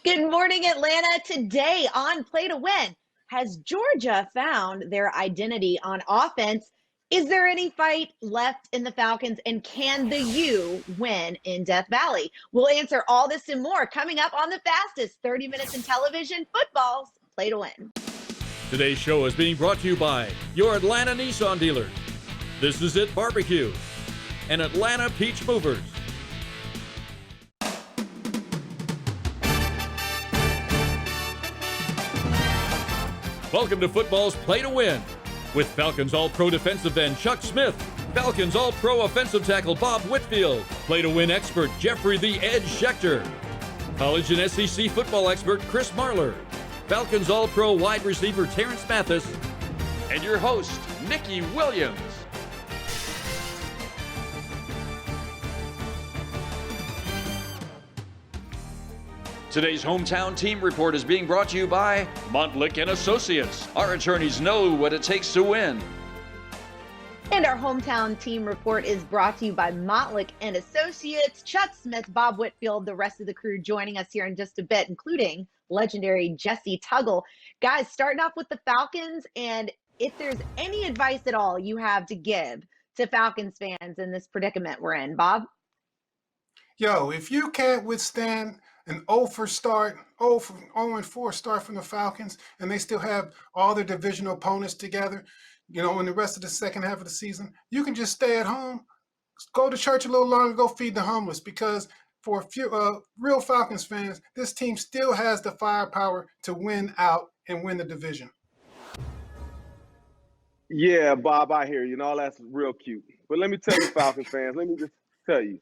Good morning, Atlanta. Today on Play to Win, has Georgia found their identity on offense? Is there any fight left in the Falcons? And can the U win in Death Valley? We'll answer all this and more coming up on the fastest 30 minutes in television, football's Play to Win. Today's show is being brought to you by your Atlanta Nissan dealers. This is It Barbecue and Atlanta Peach Movers. Welcome to football's Play to Win with Falcons All-Pro defensive end Chuck Smith, Falcons All-Pro offensive tackle Bob Whitfield, Play to Win expert Jeffrey the Edge Schechter, college and SEC football expert Chris Marler, Falcons All-Pro wide receiver Terrence Mathis, and your host, Nikki Williams. Today's hometown team report is being brought to you by Montlick & Associates. Our attorneys know what it takes to win. And our hometown team report is brought to you by Montlick & Associates. Chuck Smith, Bob Whitfield, the rest of the crew joining us here in just a bit, including legendary Jesse Tuggle. Guys, starting off with the Falcons, and if there's any advice at all you have to give to Falcons fans in this predicament we're in, Bob? Yo, if you can't withstand an 0-4 start from the Falcons, and they still have all their divisional opponents together, in the rest of the second half of the season, you can just stay at home, go to church a little longer, go feed the homeless, because for a few real Falcons fans, this team still has the firepower to win out and win the division. Yeah, Bob, I hear you. That's real cute. But let me tell you, Falcons fans, let me just tell you,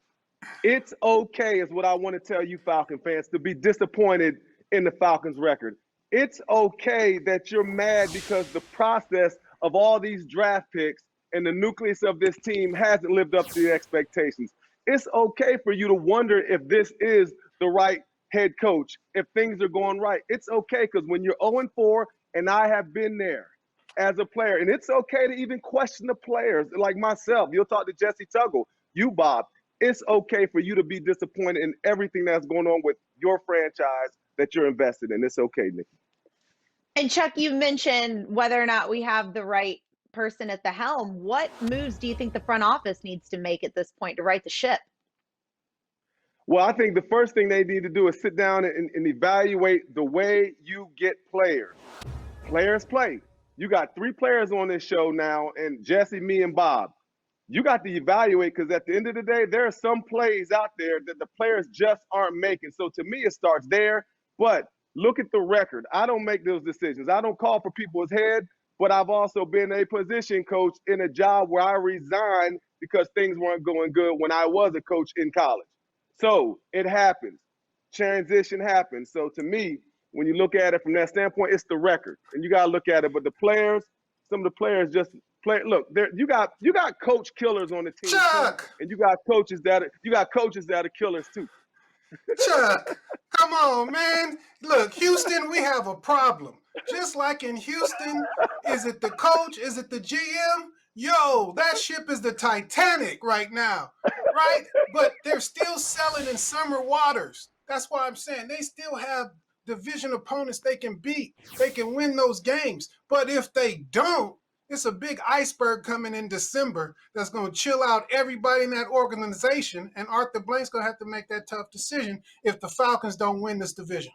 it's okay, is what I want to tell you, Falcon fans, to be disappointed in the Falcons' record. It's okay that you're mad because the process of all these draft picks and the nucleus of this team hasn't lived up to the expectations. It's okay for you to wonder if this is the right head coach, if things are going right. It's okay, because when you're 0-4, and I have been there as a player, and it's okay to even question the players like myself. You'll talk to Jesse Tuggle, you, Bob. It's okay for you to be disappointed in everything that's going on with your franchise that you're invested in. It's okay, Nikki. And Chuck, you mentioned whether or not we have the right person at the helm. What moves do you think the front office needs to make at this point to right the ship? Well, I think the first thing they need to do is sit down and evaluate the way you get players. Players play. You got 3 players on this show now, and Jesse, me, and Bob. You got to evaluate, because at the end of the day, there are some plays out there that the players just aren't making. So to me, it starts there. But look at the record. I don't make those decisions. I don't call for people's head, but I've also been a position coach in a job where I resigned because things weren't going good when I was a coach in college. So it happens. Transition happens. So to me, when you look at it from that standpoint, it's the record. And you got to look at it. But the players, some of the players just play. Look, there you got coach killers on the team, Chuck, too, and you got coaches that are killers too. Chuck, come on, man. Look, Houston, we have a problem. Just like in Houston, is it the coach? Is it the GM? Yo, that ship is the Titanic right now, right? But they're still selling in summer waters. That's why I'm saying they still have division opponents they can beat. They can win those games. But if they don't, it's a big iceberg coming in December that's going to chill out everybody in that organization, and Arthur Blank's going to have to make that tough decision if the Falcons don't win this division.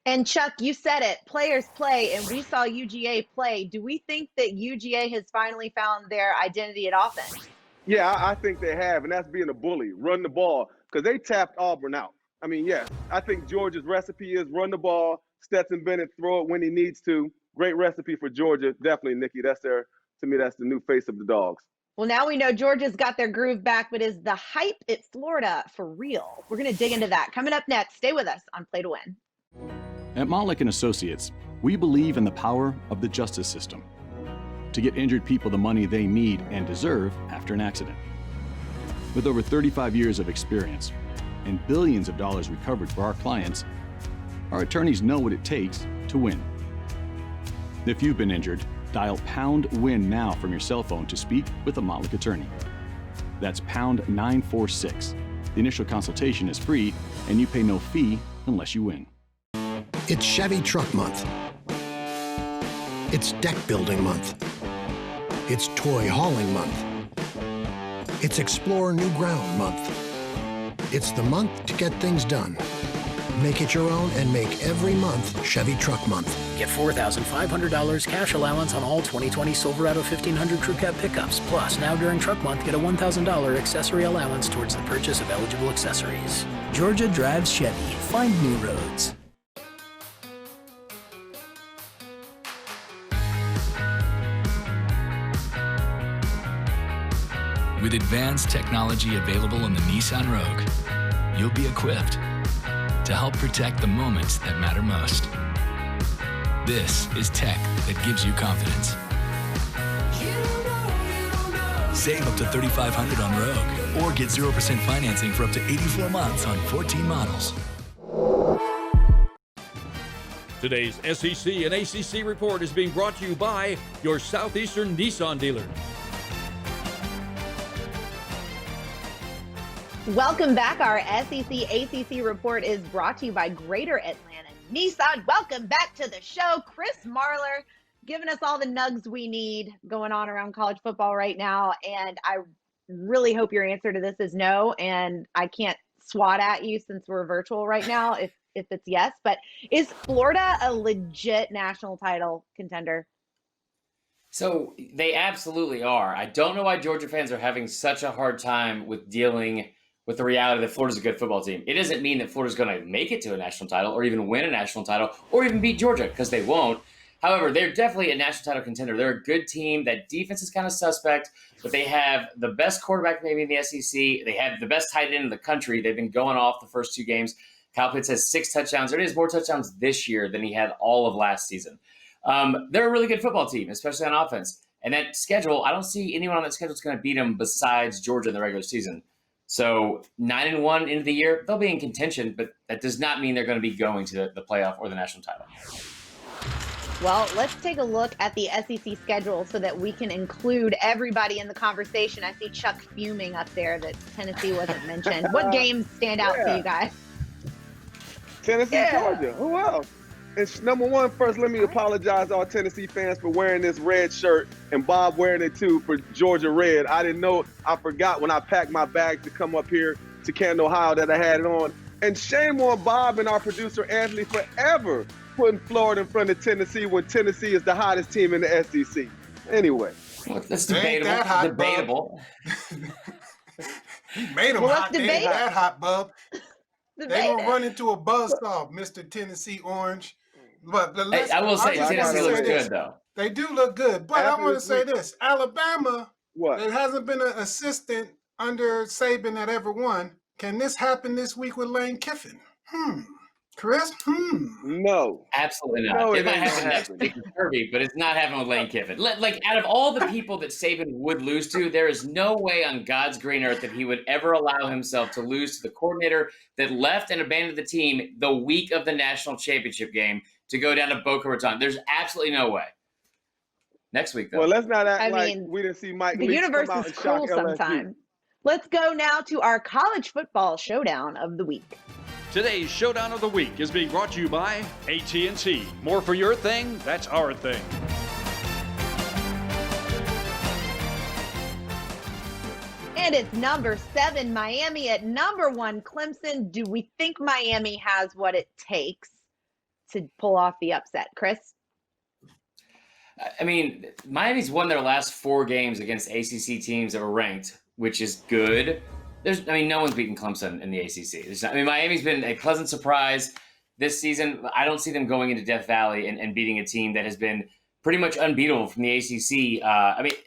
And Chuck, you said it, players play, and we saw UGA play. Do we think that UGA has finally found their identity at offense? Yeah, I think they have, and that's being a bully, run the ball, because they tapped Auburn out. I mean, yes, I think Georgia's recipe is run the ball, Stetson Bennett throw it when he needs to. Great recipe for Georgia. Definitely, Nikki. To me, that's the new face of the Dogs. Well, now we know Georgia's got their groove back, but is the hype at Florida for real? We're going to dig into that. Coming up next, stay with us on Play to Win. At Montlick & Associates, we believe in the power of the justice system to get injured people the money they need and deserve after an accident. With over 35 years of experience and billions of dollars recovered for our clients, our attorneys know what it takes to win. If you've been injured, dial #WIN now from your cell phone to speak with a Montlick attorney. That's #946. The initial consultation is free, and you pay no fee unless you win. It's Chevy Truck Month. It's Deck Building Month. It's Toy Hauling Month. It's Explore New Ground Month. It's the month to get things done. Make it your own and make every month Chevy Truck Month. Get $4,500 cash allowance on all 2020 Silverado 1500 Crew Cab pickups. Plus, now during Truck Month, get a $1,000 accessory allowance towards the purchase of eligible accessories. Georgia drives Chevy. Find new roads. With advanced technology available on the Nissan Rogue, you'll be equipped to help protect the moments that matter most. This is tech that gives you confidence. Save up to $3,500 on Rogue, or get 0% financing for up to 84 months on 14 models. Today's SEC and ACC report is being brought to you by your Southeastern Nissan dealer. Welcome back. Our SEC ACC report is brought to you by Greater Atlanta Nissan. Welcome back to the show. Chris Marler giving us all the nugs we need going on around college football right now. And I really hope your answer to this is no. And I can't swat at you since we're virtual right now if it's yes. But is Florida a legit national title contender? So they absolutely are. I don't know why Georgia fans are having such a hard time with dealing with the reality that Florida's a good football team. It doesn't mean that Florida's going to make it to a national title or even win a national title or even beat Georgia, because they won't. However, they're definitely a national title contender. They're a good team. That defense is kind of suspect, but they have the best quarterback maybe in the SEC. They have the best tight end in the country. They've been going off the first two games. Kyle Pitts has 6 touchdowns. There is more touchdowns this year than he had all of last season. They're a really good football team, especially on offense. And that schedule, I don't see anyone on that schedule that's going to beat them besides Georgia in the regular season. So 9-1 into the year, they'll be in contention, but that does not mean they're going to be going to the playoff or the national title. Well, let's take a look at the SEC schedule so that we can include everybody in the conversation. I see Chuck fuming up there that Tennessee wasn't mentioned. What games stand out to you guys? Tennessee, Georgia. Who else? And number one, first, let me apologize to all Tennessee fans for wearing this red shirt and Bob wearing it too for Georgia Red. I didn't know. I forgot when I packed my bag to come up here to Canton, Ohio, that I had it on. And shame on Bob and our producer, Anthony, for ever putting Florida in front of Tennessee when Tennessee is the hottest team in the SEC. Anyway. Well, that's debatable. That hot, debatable. He made them Well, hot. They ain't that hot, bub. They gonna run into a buzzsaw, Mr. Tennessee Orange. But I will say Tennessee looks good, though. They do look good. But I want to say this. Alabama, there hasn't been an assistant under Saban that ever won. Can this happen this week with Lane Kiffin? Chris? No. Absolutely not. No, it might happen next week with Kirby, but it's not happening with Lane Kiffin. Like, out of all the people that Saban would lose to, there is no way on God's green earth that he would ever allow himself to lose to the coordinator that left and abandoned the team the week of the national championship game to go down to Boca Raton. There's absolutely no way. Next week, though. Well, let's not act like we didn't see Mike The Leach universe come out is and cruel shock LSU. sometimes. Let's go now to our college football showdown of the week. Today's Showdown of the Week is being brought to you by AT&T. More for your thing, that's our thing. And it's number 7, Miami at number 1, Clemson. Do we think Miami has what it takes to pull off the upset? Chris? I mean, Miami's won their last 4 games against ACC teams that were ranked, which is good. No one's beaten Clemson in the ACC. Miami's been a pleasant surprise this season. I don't see them going into Death Valley and beating a team that has been pretty much unbeatable from the ACC.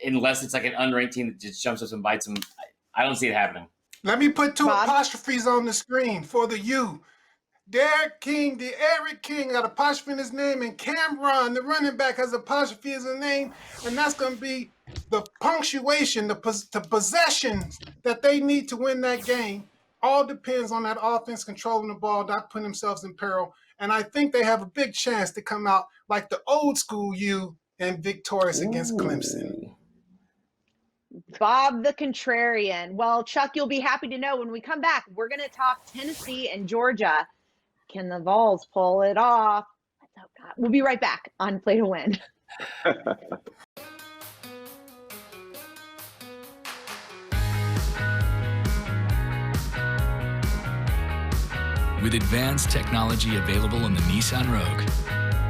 Unless it's like an unranked team that just jumps up and bites them. I don't see it happening. Let me put 2 apostrophes on the screen for the U. Derek King, the Eric King, got apostrophe in his name, and Cameron, the running back, has apostrophe in his name, and that's going to be the punctuation, the possessions that they need to win that game. All depends on that offense controlling the ball, not putting themselves in peril, and I think they have a big chance to come out like the old school U and victorious against Clemson. Bob the Contrarian. Well, Chuck, you'll be happy to know when we come back, we're going to talk Tennessee and Georgia. Can the Vols pull it off? Let's hope not. We'll be right back on Play to Win. With advanced technology available in the Nissan Rogue,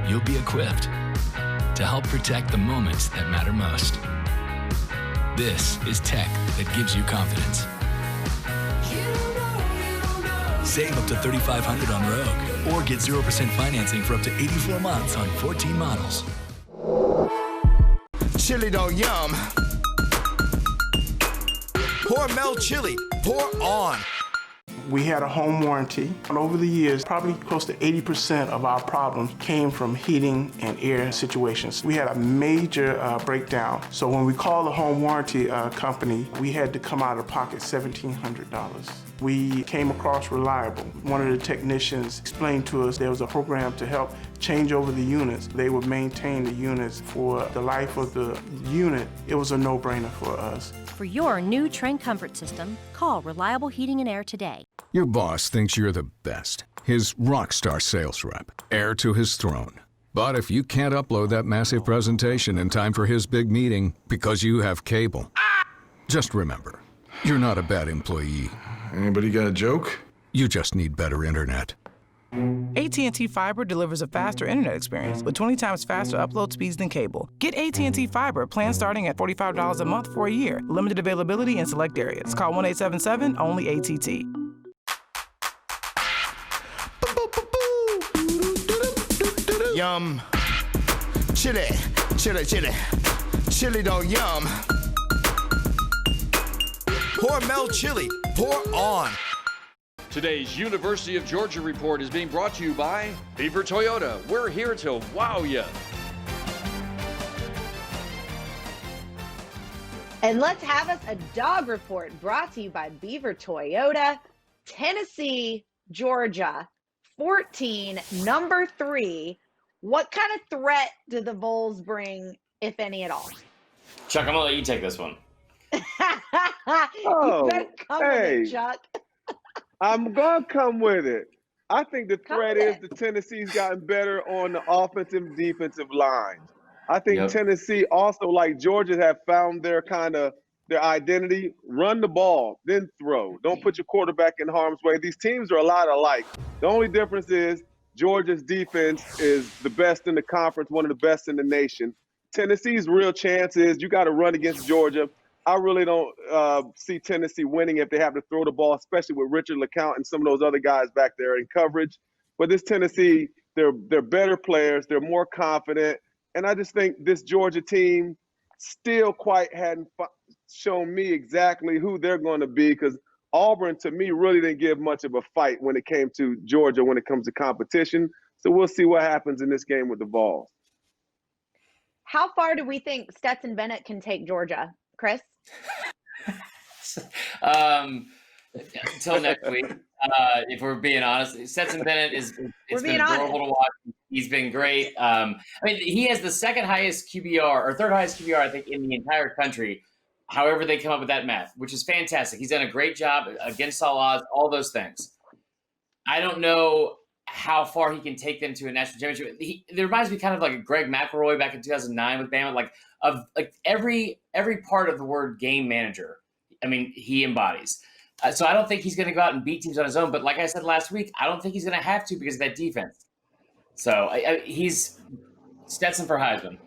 you'll be equipped to help protect the moments that matter most. This is tech that gives you confidence. Save up to $3,500 on Rogue, or get 0% financing for up to 84 months on 14 models. Chili dog yum. Hormel chili, pour on. We had a home warranty. And over the years, probably close to 80% of our problems came from heating and air situations. We had a major breakdown. So when we called the home warranty company, we had to come out of pocket $1,700. We came across reliable. One of the technicians explained to us there was a program to help change over the units. They would maintain the units for the life of the unit. It was a no-brainer for us. For your new Trend Comfort System, call Reliable Heating and Air today. Your boss thinks you're the best, his rock star sales rep, heir to his throne. But if you can't upload that massive presentation in time for his big meeting because you have cable, just remember, you're not a bad employee. Anybody got a joke? You just need better internet. AT&T Fiber delivers a faster internet experience with 20 times faster upload speeds than cable. Get AT&T Fiber, plan starting at $45 a month for a year. Limited availability in select areas. Call 1-877-ONLY-ATT. Yum. Chili, chili, chili. Chili dog yum. Hormel chili, pour on. Today's University of Georgia Report is being brought to you by Beaver Toyota. We're here to wow you. And let's have us a dog report brought to you by Beaver Toyota. Tennessee, Georgia, 14, number 3. What kind of threat do the Vols bring, if any at all? Chuck, I'm going to let you take this one. You better come with it, Chuck. I'm going to come with it. I think the threat is the Tennessee's gotten better on the offensive and defensive lines. I think Tennessee also, like Georgia, have found their their identity. Run the ball, then throw. Don't put your quarterback in harm's way. These teams are a lot alike. The only difference is Georgia's defense is the best in the conference, one of the best in the nation. Tennessee's real chance is you got to run against Georgia. I really don't see Tennessee winning if they have to throw the ball, especially with Richard LeCount and some of those other guys back there in coverage. But this Tennessee, they're better players. They're more confident. And I just think this Georgia team still quite hadn't shown me exactly who they're going to be, because Auburn, to me, really didn't give much of a fight when it came to Georgia when it comes to competition. So we'll see what happens in this game with the Vols. How far do we think Stetson Bennett can take Georgia, Chris? Until next week, if we're being honest. Stetson Bennett it's been adorable to watch. He's been great. I mean, he has the second highest QBR or third highest QBR, I think, in the entire country. However they come up with that math, which is fantastic. He's done a great job against all odds, all those things. I don't know how far he can take them to a national championship. It reminds me kind of like a Greg McElroy back in 2009 with Bama, like every part of the word game manager. I mean, he embodies. So I don't think he's going to go out and beat teams on his own. But like I said last week, I don't think he's going to have to because of that defense. So he's Stetson for Heisman.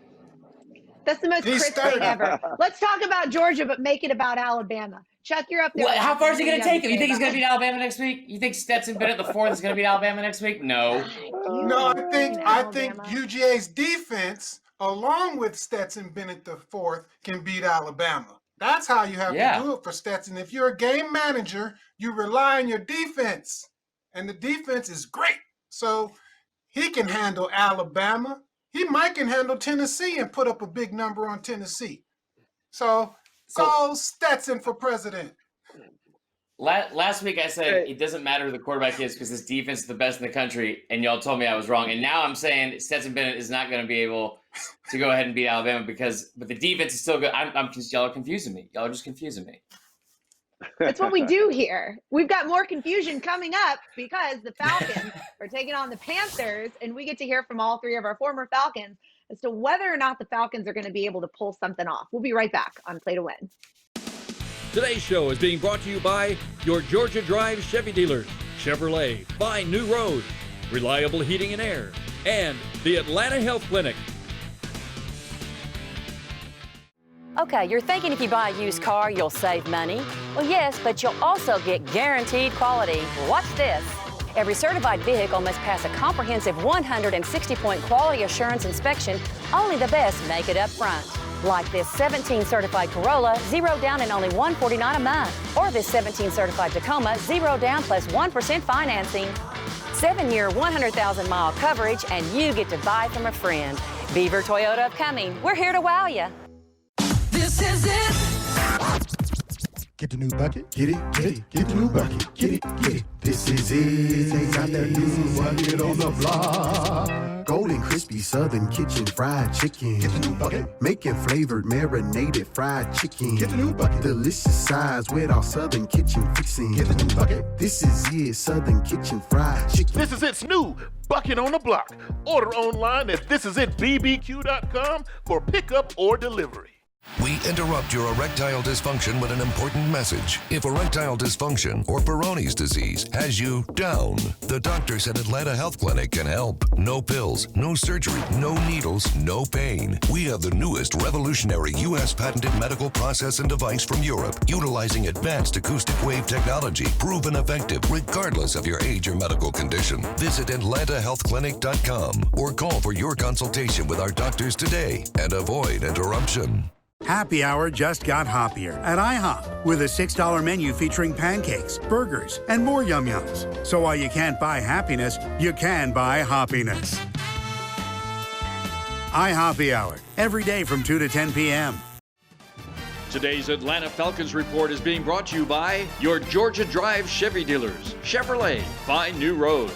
That's the most Chris thing ever. Let's talk about Georgia, but make it about Alabama. Chuck, you're up there. How far is he going to take him? You think he's going to beat Alabama next week? You think Stetson Bennett the fourth is going to beat Alabama next week? No. No, I think UGA's defense, along with Stetson Bennett the fourth, can beat Alabama. That's how you have to do it for Stetson. If you're a game manager, you rely on your defense, and the defense is great. So he can handle Alabama. He might can handle Tennessee and put up a big number on Tennessee. So call Stetson for president. Last week I said it doesn't matter who the quarterback is because this defense is the best in the country, and y'all told me I was wrong. And now I'm saying Stetson Bennett is not going to be able to go ahead and beat Alabama but the defense is still good. Y'all are confusing me. Y'all are just confusing me. It's what we do here. We've got more confusion coming up because the Falcons are taking on the Panthers, and we get to hear from all three of our former Falcons as to whether or not the Falcons are going to be able to pull something off. We'll be right back on Play to Win. Today's show is being brought to you by your Georgia Drive Chevy dealers, Chevrolet, find new roads, reliable heating and air, and the Atlanta Health Clinic. Okay, you're thinking if you buy a used car, you'll save money. Well, yes, but you'll also get guaranteed quality. Watch this. Every certified vehicle must pass a comprehensive 160-point quality assurance inspection. Only the best make it up front. Like this 17 certified Corolla, 0 down and only $149 a month. Or this 17 certified Tacoma, 0 down plus 1% financing. 7-year, 100,000-mile coverage, and you get to buy from a friend. Beaver Toyota of Cumming, we're here to wow you. This is it. Get the new bucket, get it, get the new bucket, get it. This is it, they got that new bucket on the block. Golden crispy Southern Kitchen fried chicken. Get the new bucket. Making flavored marinated fried chicken. Get the new bucket. Delicious size with our Southern Kitchen fixing. Get the new bucket. This is it, Southern Kitchen fried chicken. This is its new bucket on the block. Order online at thisisitbbq.com for pickup or delivery. We interrupt your erectile dysfunction with an important message. If erectile dysfunction or Peyronie's disease has you down, the doctors at Atlanta Health Clinic can help. No pills, no surgery, no needles, no pain. We have the newest revolutionary U.S. patented medical process and device from Europe, utilizing advanced acoustic wave technology, proven effective regardless of your age or medical condition. Visit AtlantaHealthClinic.com or call for your consultation with our doctors today and avoid interruption. Happy Hour just got hoppier at IHOP with a $6 menu featuring pancakes, burgers, and more yum-yums. So while you can't buy happiness, you can buy hoppiness. IHOPPY Hour, every day from 2 to 10 p.m. Today's Atlanta Falcons report is being brought to you by your Georgia Drive Chevy dealers, Chevrolet, find new roads.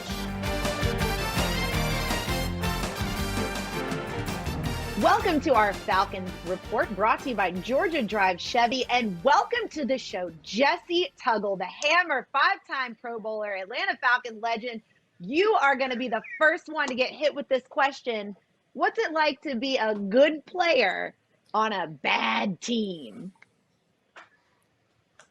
Welcome to our Falcons report, brought to you by Georgia Drive Chevy, and welcome to the show, Jesse Tuggle, the Hammer, 5-time Pro Bowler, Atlanta Falcon legend. You are going to be the first one to get hit with this question. What's it like to be a good player on a bad team?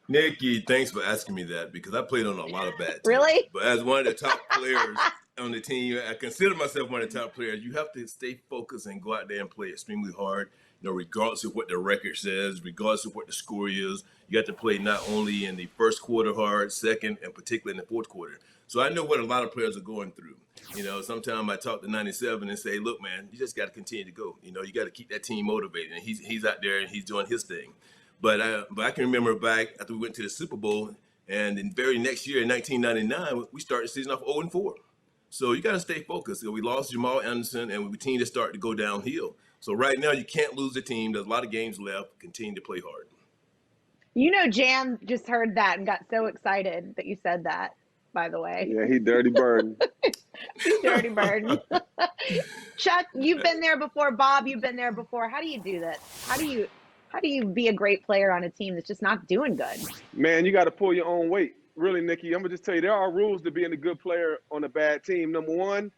Nikki, thanks for asking me that, because I played on a lot of bad teams. Really? But as one of the top players on the team, I consider myself one of the top players. You have to stay focused and go out there and play extremely hard, regardless of what the record says, regardless of what the score is. You have to play not only in the first quarter hard, second, and particularly in the fourth quarter. So I know what a lot of players are going through. Sometimes I talk to 97 and say, look, man, you just got to continue to go. You got to keep that team motivated. And he's out there and he's doing his thing. But I can remember back after we went to the Super Bowl, and the very next year in 1999, we started the season off 0-4. So you got to stay focused. We lost Jamal Anderson, and we continue to start to go downhill. So right now, you can't lose the team. There's a lot of games left. Continue to play hard. Jam just heard that and got so excited that you said that, by the way. Yeah, he dirty bird. He's dirty bird. Chuck, you've been there before. Bob, you've been there before. How do you do this? How do you be a great player on a team that's just not doing good? Man, you got to pull your own weight. Really, Nikki, I'm going to just tell you, there are rules to being a good player on a bad team. Number one,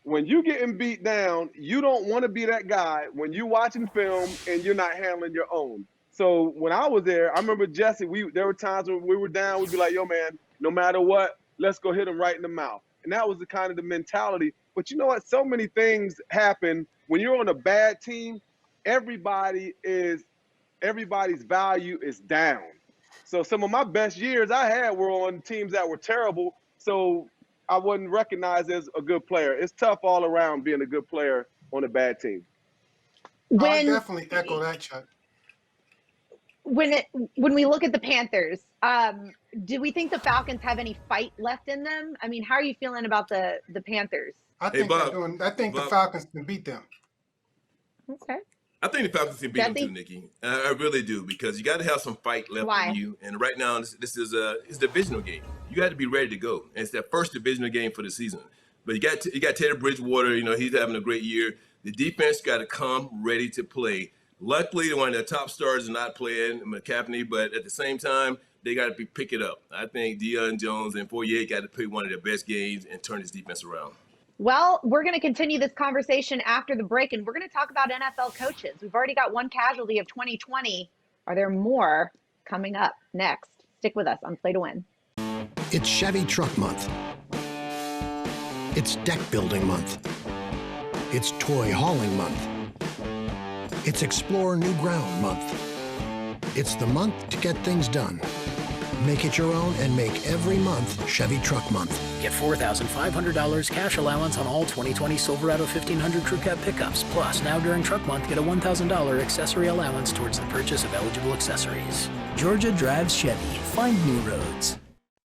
when you're getting beat down, you don't want to be that guy when you're watching film and you're not handling your own. So when I was there, I remember Jesse, there were times when we were down, we'd be like, yo, man, no matter what, let's go hit him right in the mouth. And that was the kind of the mentality. But you know what? So many things happen. When you're on a bad team, everybody's value is down. So some of my best years I had were on teams that were terrible, so I wasn't recognized as a good player. It's tough all around being a good player on a bad team. I definitely echo that, Chuck. When we look at the Panthers, do we think the Falcons have any fight left in them? I mean, how are you feeling about the Panthers? I think the Falcons can beat them. Okay. I think the Falcons can beat them too, Nikki. I really do, because you got to have some fight left in you. And right now, this is it's a divisional game. You got to be ready to go. And it's that first divisional game for the season. But you got Teddy Bridgewater. He's having a great year. The defense got to come ready to play. Luckily, one of the top stars is not playing, McCaffrey. But at the same time, they got to pick it up. I think Deion Jones and Fourier got to play one of their best games and turn his defense around. Well, we're going to continue this conversation after the break, and we're going to talk about NFL coaches. We've already got one casualty of 2020. Are there more coming up next? Stick with us on Play to Win. It's Chevy Truck Month. It's Deck Building Month. It's Toy Hauling Month. It's Explore New Ground Month. It's the month to get things done. Make it your own and make every month Chevy Truck Month. Get $4,500 cash allowance on all 2020 Silverado 1500 Crew Cab pickups. Plus, now during Truck Month, get a $1,000 accessory allowance towards the purchase of eligible accessories. Georgia drives Chevy. Find new roads.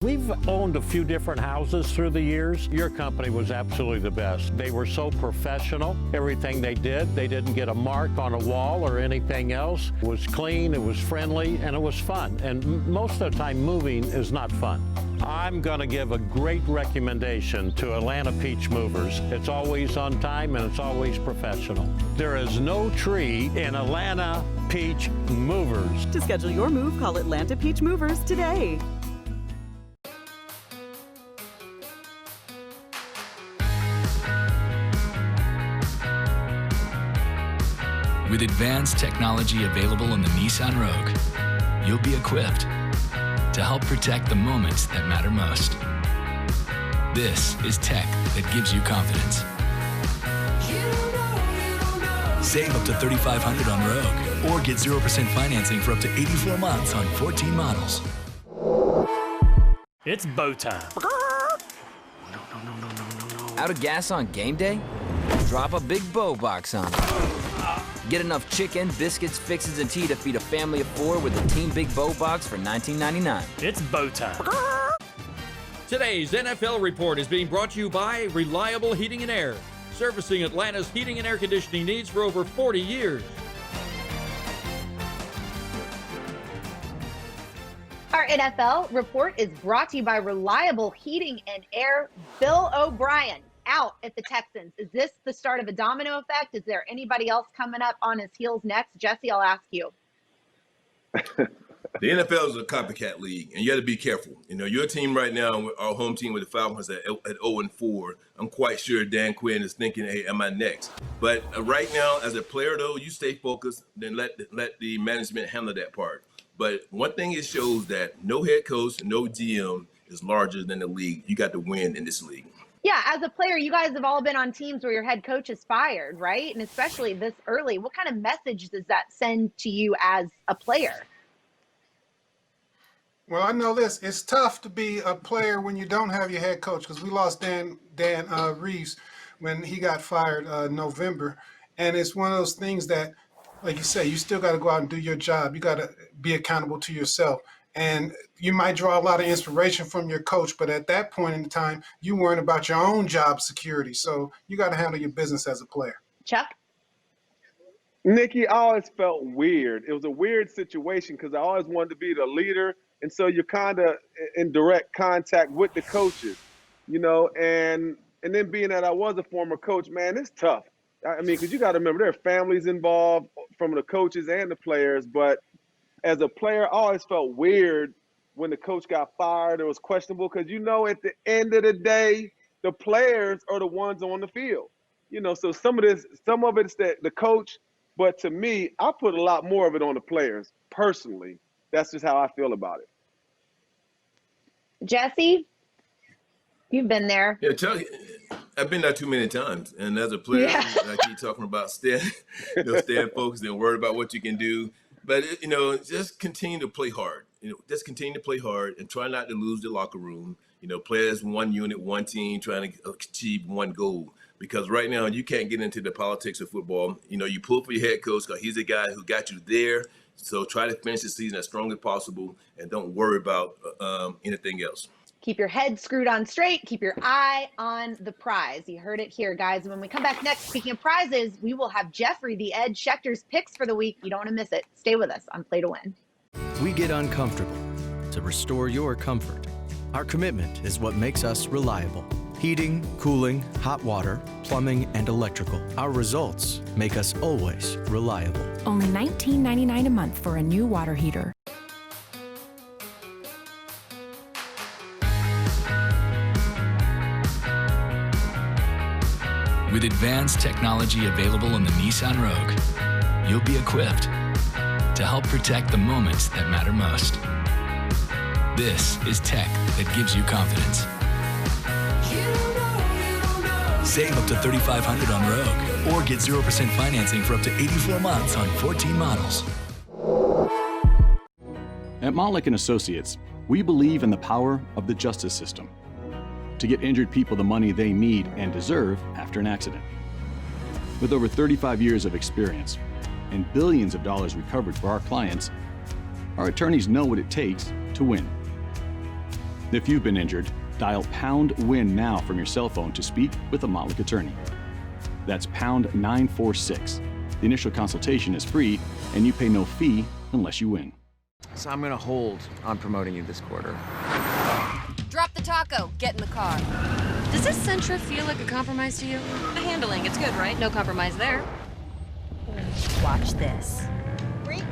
We've owned a few different houses through the years. Your company was absolutely the best. They were so professional. Everything they did, they didn't get a mark on a wall or anything else. It was clean, it was friendly, and it was fun. And most of the time, moving is not fun. I'm going to give a great recommendation to Atlanta Peach Movers. It's always on time and it's always professional. There is no tree in Atlanta Peach Movers. To schedule your move, call Atlanta Peach Movers today. With advanced technology available on the Nissan Rogue, you'll be equipped to help protect the moments that matter most. This is tech that gives you confidence. Save up to $3,500 on Rogue, or get 0% financing for up to 84 months on 14 models. It's bow time. Out of gas on game day? Drop a big bow box on it. Get enough chicken, biscuits, fixins, and tea to feed a family of 4 with the Team Big Bow Box for $19.99. It's bow time. Today's NFL report is being brought to you by Reliable Heating and Air, servicing Atlanta's heating and air conditioning needs for over 40 years. Our NFL report is brought to you by Reliable Heating and Air. Bill O'Brien out at the Texans. Is this the start of a domino effect? Is there anybody else coming up on his heels next? Jesse, I'll ask you. The NFL is a copycat league, and you got to be careful. You know, your team right now, our home team with the Falcons at 0-4, I'm quite sure Dan Quinn is thinking, hey, am I next? But right now, as a player, though, you stay focused, then let the management handle that part. But one thing it shows that no head coach, no GM is larger than the league. You got to win in this league. Yeah, as a player, you guys have all been on teams where your head coach is fired, right? And especially this early. What kind of message does that send to you as a player? Well, I know this. It's tough to be a player when you don't have your head coach, because we lost Dan Reeves when he got fired November. And it's one of those things that, like you say, you still got to go out and do your job. You got to be accountable to yourself. And you might draw a lot of inspiration from your coach, but at that point in time, you worrying about your own job security. So you got to handle your business as a player. Chuck? Nikki, I always felt weird. It was a weird situation because I always wanted to be the leader. And so you're kind of in direct contact with the coaches, you know, and then being that I was a former coach, man, it's tough. I mean, because you got to remember there are families involved from the coaches and the players. But as a player, I always felt weird when the coach got fired. It was questionable because, you know, at the end of the day, the players are the ones on the field. You know, so some of it's the coach. But to me, I put a lot more of it on the players personally. That's just how I feel about it. Jesse, you've been there. Yeah, Chuck, I've been there too many times. And as a player, I keep talking about staying focused and worried about what you can do. But, you know, just continue to play hard. You know, just continue to play hard and try not to lose the locker room. You know, play as one unit, one team, trying to achieve one goal. Because right now, you can't get into the politics of football. You know, you pull for your head coach because he's the guy who got you there. So try to finish the season as strong as possible and don't worry about anything else. Keep your head screwed on straight. Keep your eye on the prize. You heard it here, guys. And when we come back next, speaking of prizes, we will have Jeffrey the Ed Schechter's picks for the week. You don't want to miss it. Stay with us on Play to Win. We get uncomfortable to restore your comfort. Our commitment is what makes us reliable. Heating, cooling, hot water, plumbing, and electrical. Our results make us always reliable. Only $19.99 a month for a new water heater. With advanced technology available in the Nissan Rogue, you'll be equipped to help protect the moments that matter most. This is tech that gives you confidence. Save up to $3,500 on Rogue, or get 0% financing for up to 84 months on 14 models. At Montlick & Associates, we believe in the power of the justice system to get injured people the money they need and deserve after an accident. With over 35 years of experience and billions of dollars recovered for our clients, our attorneys know what it takes to win. If you've been injured, dial #WIN now from your cell phone to speak with a Montlick attorney. That's #946. The initial consultation is free, and you pay no fee unless you win. So I'm gonna hold on promoting you this quarter. Drop the taco. Get in the car. Does this Sentra feel like a compromise to you? The handling, it's good, right? No compromise there. Watch this. Brake.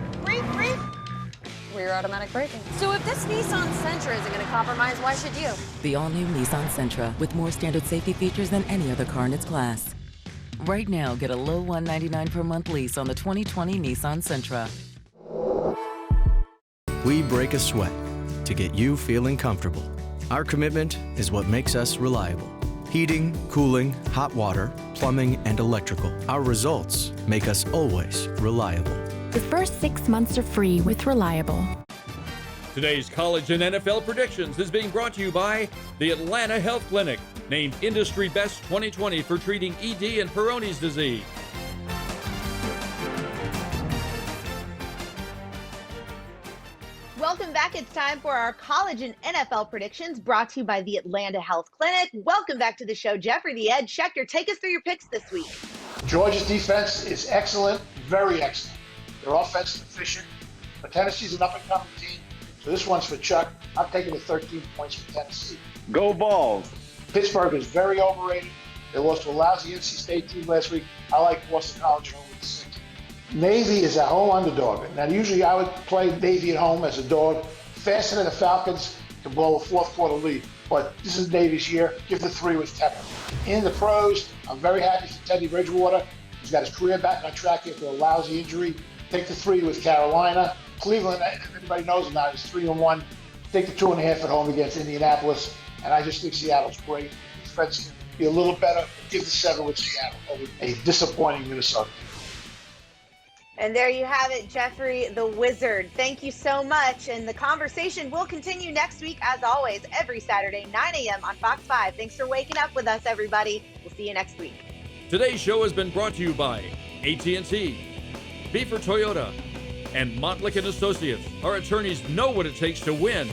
Rear automatic braking. So if this Nissan Sentra isn't going to compromise, why should you? The all-new Nissan Sentra with more standard safety features than any other car in its class. Right now, get a low $199 per month lease on the 2020 Nissan Sentra. We break a sweat to get you feeling comfortable. Our commitment is what makes us reliable. Heating, cooling, hot water, plumbing, and electrical. Our results make us always reliable. The first 6 months are free with Reliable. Today's college and NFL predictions is being brought to you by the Atlanta Health Clinic, named Industry Best 2020 for treating ED and Peyronie's disease. Welcome back. It's time for our college and NFL predictions brought to you by the Atlanta Health Clinic. Welcome back to the show, Jeffrey the Ed Schechter. Take us through your picks this week. Georgia's defense is excellent, very excellent. They're offensive efficient, but Tennessee's an up-and-coming team, so this one's for Chuck. I'm taking the 13 points for Tennessee. Go Vols. Pittsburgh is very overrated. They lost to a lousy NC State team last week. I like Boston College home with 6. Navy is a home underdog. Now, usually I would play Navy at home as a dog. Faster than the Falcons to blow a fourth-quarter lead, but this is Navy's year. Give the 3 with Tepper. In the pros, I'm very happy for Teddy Bridgewater. He's got his career back on track after a lousy injury. Take the 3 with Carolina. Cleveland, everybody knows him now, he's 3-1. Take the 2.5 at home against Indianapolis. And I just think Seattle's great. Defense can be a little better. Give the 7 with Seattle over a disappointing Minnesota. And there you have it, Jeffrey the Wizard. Thank you so much. And the conversation will continue next week, as always, every Saturday, 9 a.m. on Fox 5. Thanks for waking up with us, everybody. We'll see you next week. Today's show has been brought to you by AT&T, B for Toyota, and Montlick & Associates. Our attorneys know what it takes to win.